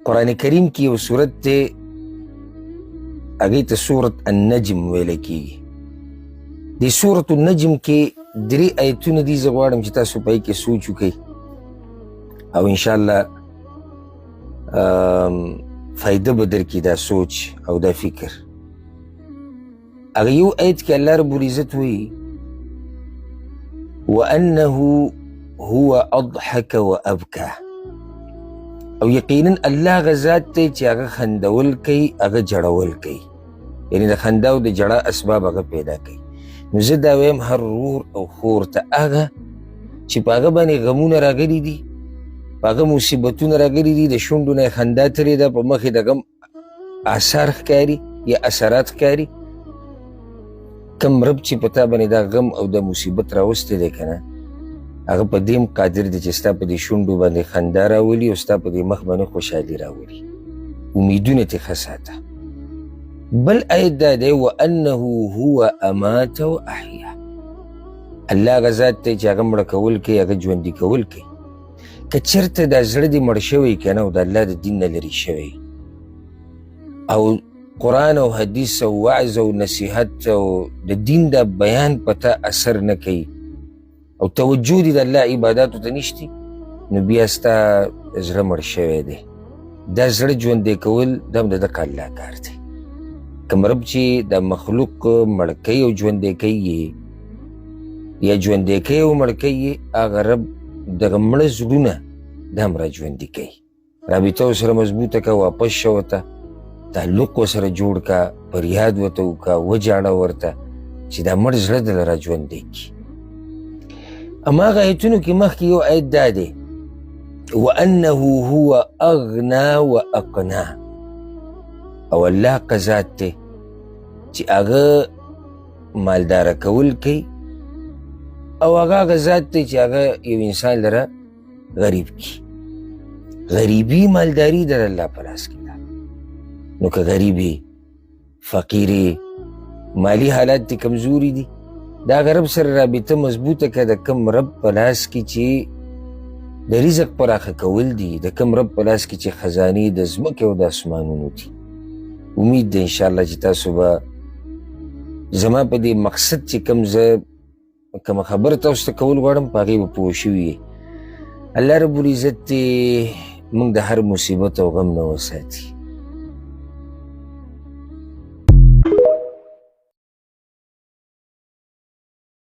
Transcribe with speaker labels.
Speaker 1: قرآن کریم کی یو سورت تے هغې ته سورت النجم ویلی کیږي. د سورت النجم کې 3 آیتونه دي. زه غواړم چې تاسو په هغې کې سوچ وکئ او انشاءالله فایده به درکړي دا سوچ او دا فکر. هغه یو آیت کې الله رب العزت وایي وأنه هو أضحك وأبكى، او یقینا الله هغه ذات دی چې هغه خندول کوي، هغه جړول کوي، یعنې د خندا او د جړا اسباب هغه پیدا کوي. نو زه دا وایم هر ورور او خور ته هغه چې په هغه باندې غمونه راغلي دي، په هغه مصیبتونه راغلي دي، د شونډو نه یې خندا تلې ده، په مخ یې د غم آثار ښکاري یا اثرات ښکاري، کم رب چې په تا باندې دا غم او د مصیبت راوستی دی که نه، هغه په دې قادر دی چې ستا په دې شونډو باندې خندا راولي او ستا په دې مخ باندې خوشحالي راولي. امیدونه ترې ښه ساته. بل آیت دا دی وانه هو امات و احیا، الله هغه ذات دی چې هغه مړه کول کوي، هغه ژوندي کول کوي. که چېرته دا زړه دې مړ شوی که نه او د الله د دین نه لرې شوی او قرآن او حدیث او وعظ او نصیحت او د دین دا بیان په تا اثر نه کوي او توجه دې د الله عباداتو ته نشتي، نو بیا ستا زړه مړ شوی دی. دا زړه ژوندی کول دا هم د دغه الله کار دی. کوم رب چې د مخلوق مړ کوي او ژوندی کوي یا ژوندی کوي او مړ کوي، هغه رب دغه مړه زړونه دا هم را ژوندي کوي. رابطه ورسره مضبوطه که، واپس شه ورته، تعلق ورسره جوړ که، فریاد ورته وکړه، وجاړه ورته چې دا مړ زړه دله را ژوندی کړي. هماغه آیتونو کې مخکې یو آیت دا دی وانه هو اغنا و اقنا، او الله هغه ذات دی چې هغه مالداره کول کوي او هغه ذات دی چې هغه یو انسان لره غریب کی. غریبی مالداری در الله په لاس کې ده. نو که غریبی فقیری مالی حالات دی کمزوری دي، دا هغه رب سره رابطه مضبوطه که د کم رب په لاس کې چې د رزق پراخه کول دي، د کم رب په لاس کې چې خزانې د ځمکې او د اسمانونو دي. امید ده انشاءالله چې تاسو به زما په دې مقصد چې کوم زه کومه خبره تاسو ته کول غواړم په هغې به پوه شوي یې. الله رب العزت دې موږ د هر مصیبت او غم نه وساتي.